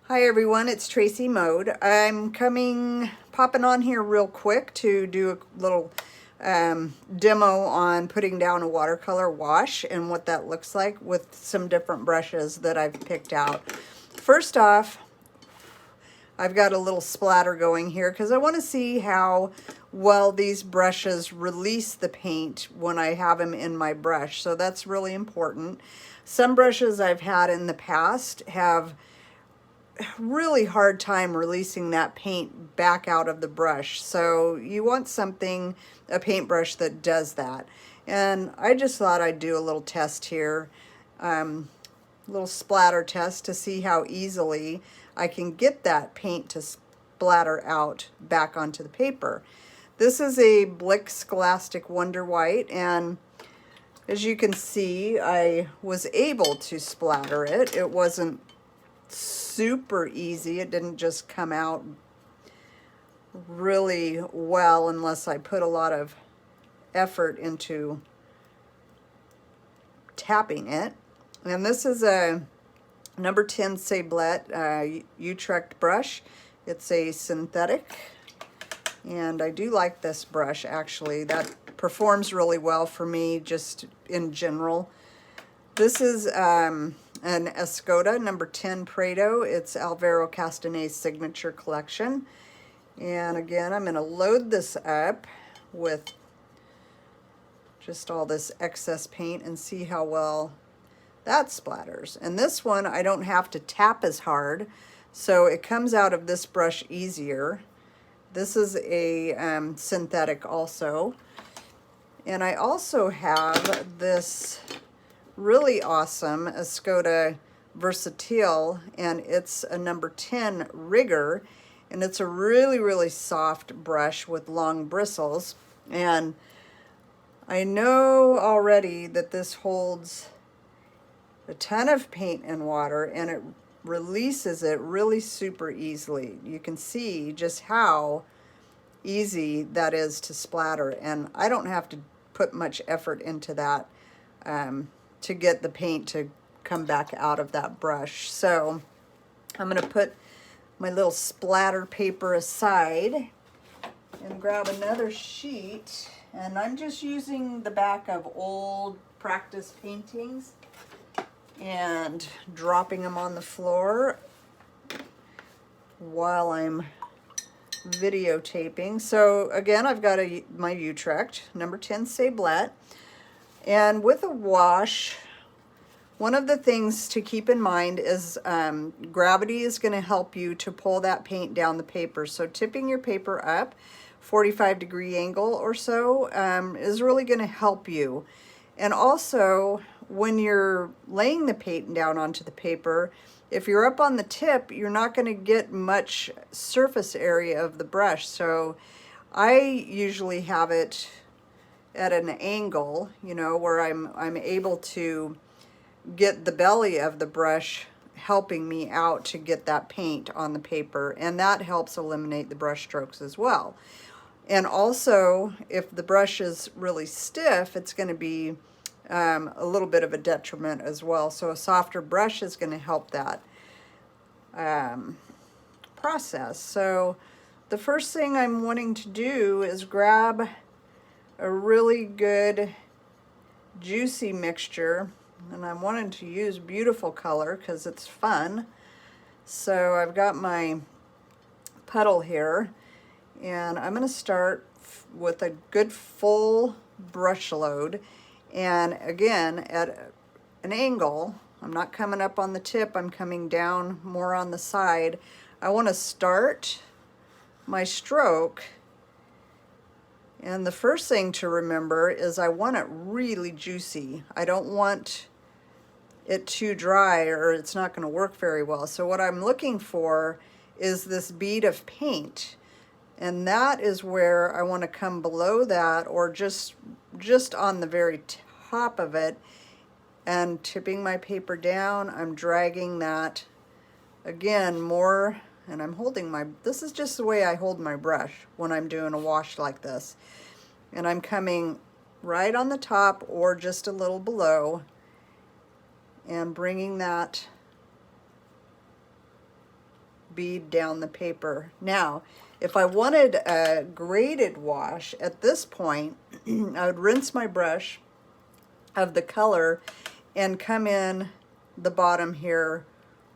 Hi everyone, it's Tracy Mode. I'm popping on here real quick to do a little demo on putting down a watercolor wash and what that looks like with some different brushes that I've picked out. First off, I've got a little splatter going here because I want to see how well these brushes release the paint when I have them in my brush. So that's really important. Some brushes I've had in the past have really hard time releasing that paint back out of the brush. So you want a paintbrush that does that. And I just thought I'd do a little test here, little splatter test to see how easily I can get that paint to splatter out back onto the paper. This is a Blick Scholastic Wonder White, and as you can see, I was able to splatter it. It wasn't super easy. It didn't just come out really well unless I put a lot of effort into tapping it. And this is a number 10 Splatter Utrecht brush. It's a synthetic, and I do like this brush actually. That performs really well for me just in general. This is an Escoda number 10 Prado. It's Alvaro Castanet's signature collection. And again, I'm going to load this up with just all this excess paint and see how well that splatters. And this one, I don't have to tap as hard, so it comes out of this brush easier. This is a synthetic also. And I also have this really awesome Escoda Versatil, and it's a number 10 rigger, and it's a really soft brush with long bristles. And I know already that this holds a ton of paint and water, and it releases it really super easily. You can see just how easy that is to splatter, and I don't have to put much effort into that to get the paint to come back out of that brush. So I'm going to put my little splatter paper aside and grab another sheet, and I'm just using the back of old practice paintings and dropping them on the floor while I'm videotaping. So again, I've got my Utrecht number 10 Splatter. And with a wash, one of the things to keep in mind is gravity is going to help you to pull that paint down the paper. So tipping your paper up 45-degree angle or so is really going to help you. And also, when you're laying the paint down onto the paper, if you're up on the tip, you're not going to get much surface area of the brush. So I usually have it at an angle, you know, where I'm able to get the belly of the brush helping me out to get that paint on the paper, and that helps eliminate the brush strokes as well. And also, if the brush is really stiff, it's going to be a little bit of a detriment as well. So a softer brush is going to help that process. So the first thing I'm wanting to do is grab a really good juicy mixture, and I'm wanting to use beautiful color because it's fun. So I've got my puddle here, and I'm going to start with a good full brush load, and again at an angle. I'm not coming up on the tip, I'm coming down more on the side. I want to start my stroke, and the first thing to remember is I want it really juicy. I don't want it too dry or it's not going to work very well. So what I'm looking for is this bead of paint, and that is where I want to come below that, or just on the very top of it, and tipping my paper down. I'm dragging that again more, and I'm holding this is just the way I hold my brush when I'm doing a wash like this, and I'm coming right on the top or just a little below and bringing that bead down the paper. Now, if I wanted a graded wash at this point, I would rinse my brush of the color and come in the bottom here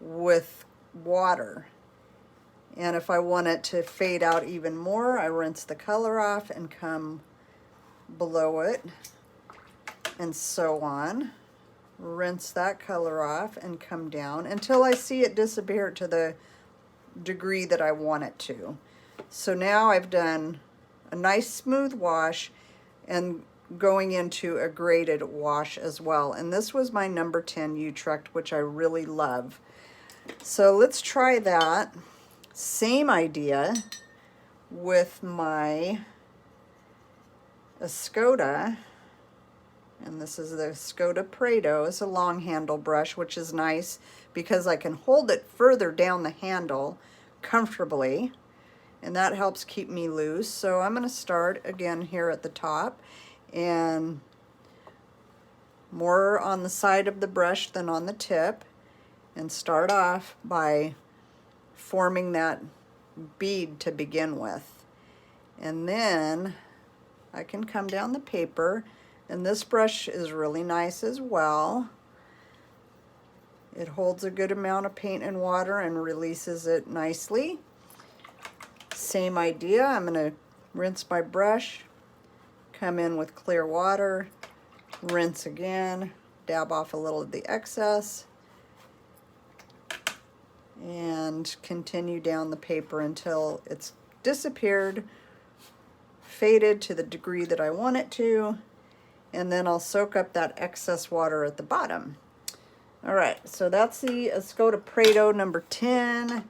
with water. And if I want it to fade out even more, I rinse the color off and come below it, and so on. Rinse that color off and come down until I see it disappear to the degree that I want it to. So now I've done a nice smooth wash and going into a graded wash as well. And this was my number 10 Utrecht, which I really love. So let's try that. Same idea with my Escoda. And this is the Escoda Prado. It's a long handle brush, which is nice because I can hold it further down the handle comfortably, and that helps keep me loose. So I'm going to start again here at the top, and more on the side of the brush than on the tip, and start off by forming that bead to begin with. And then I can come down the paper, and this brush is really nice as well. It holds a good amount of paint and water and releases it nicely. Same idea, I'm going to rinse my brush, come in with clear water, rinse again, dab off a little of the excess, and continue down the paper until it's disappeared, faded to the degree that I want it to, and then I'll soak up that excess water at the bottom. All right, so that's the Escoda Prado number 10.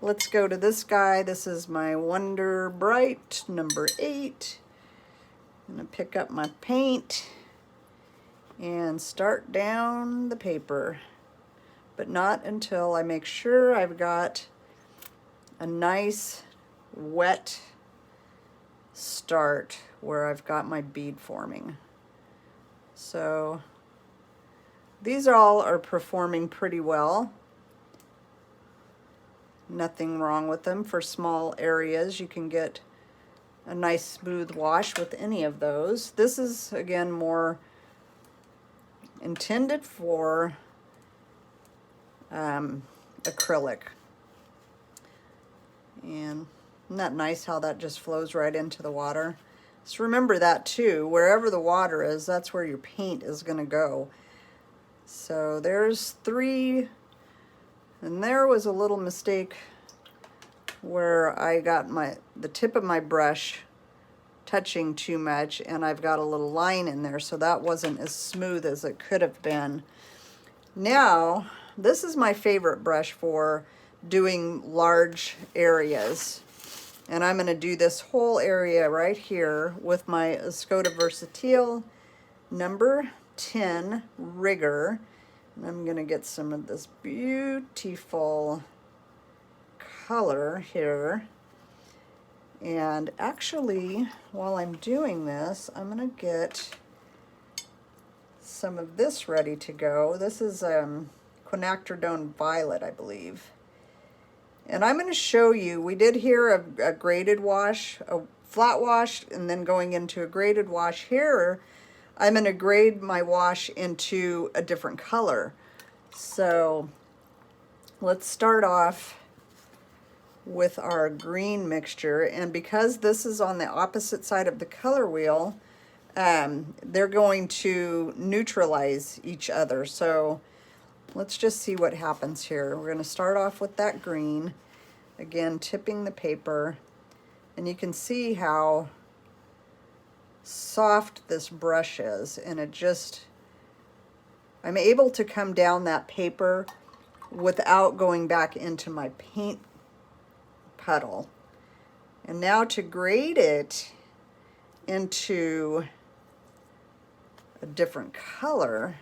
Let's go to this guy. This is my Wonder Bright number 8. I'm gonna pick up my paint and start down the paper, but not until I make sure I've got a nice wet start where I've got my bead forming. So these all are performing pretty well. Nothing wrong with them. For small areas, you can get a nice smooth wash with any of those. This is, again, more intended for acrylic. And isn't that nice how that just flows right into the water? Just remember that too. Wherever the water is, that's where your paint is going to go. So there's 3, and there was a little mistake where I got the tip of my brush touching too much, and I've got a little line in there, so that wasn't as smooth as it could have been. Now, this is my favorite brush for doing large areas. And I'm going to do this whole area right here with my Escoda Versatil number 10 Rigger. And I'm going to get some of this beautiful color here. And actually, while I'm doing this, I'm going to get some of this ready to go. This is Quinacridone Violet, I believe. And I'm going to show you, we did here a graded wash, a flat wash, and then going into a graded wash. Here, I'm going to grade my wash into a different color. So let's start off with our green mixture. And because this is on the opposite side of the color wheel, they're going to neutralize each other. So let's just see what happens here. We're going to start off with that green, again tipping the paper, and you can see how soft this brush is, and I'm able to come down that paper without going back into my paint puddle. And now to grade it into a different color,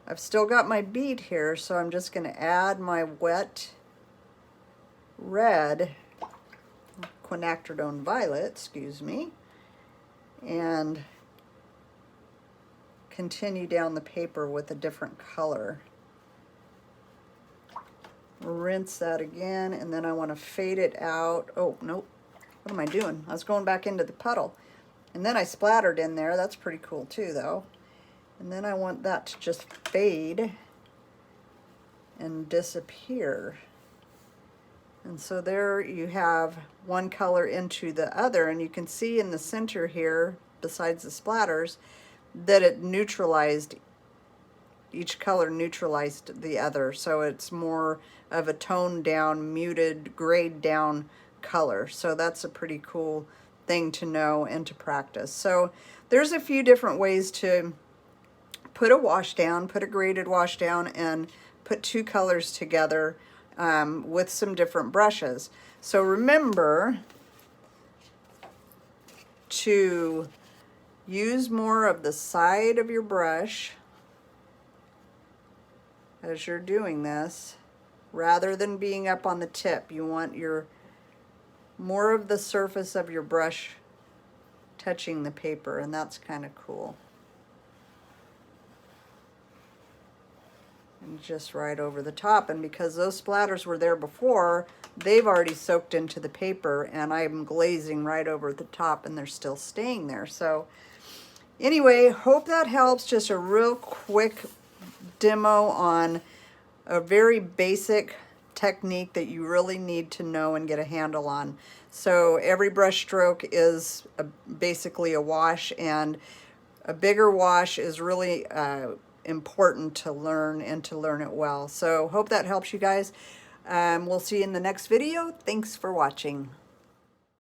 I've still got my bead here, so I'm just going to add my wet red, Quinacridone Violet, excuse me, and continue down the paper with a different color. rinse that again, and then I want to fade it out. Oh, nope. What am I doing? I was going back into the puddle. And then I splattered in there. That's pretty cool too, though. And then I want that to just fade and disappear. And so there you have one color into the other, and you can see in the center here, besides the splatters, that it neutralized, each color neutralized the other. So it's more of a toned down, muted, grayed down color. So that's a pretty cool thing to know and to practice. So there's a few different ways to put a wash down, put a graded wash down, and put two colors together with some different brushes. So remember to use more of the side of your brush as you're doing this, rather than being up on the tip. You want your more of the surface of your brush touching the paper, and that's kind of cool. And just right over the top, and because those splatters were there before, they've already soaked into the paper, and I'm glazing right over the top, and they're still staying there. So anyway, hope that helps. Just a real quick demo on a very basic technique that you really need to know and get a handle on. So every brush stroke is basically a wash, and a bigger wash is really important to learn, and to learn it well. So hope that helps you guys. We'll see you in the next video. Thanks for watching.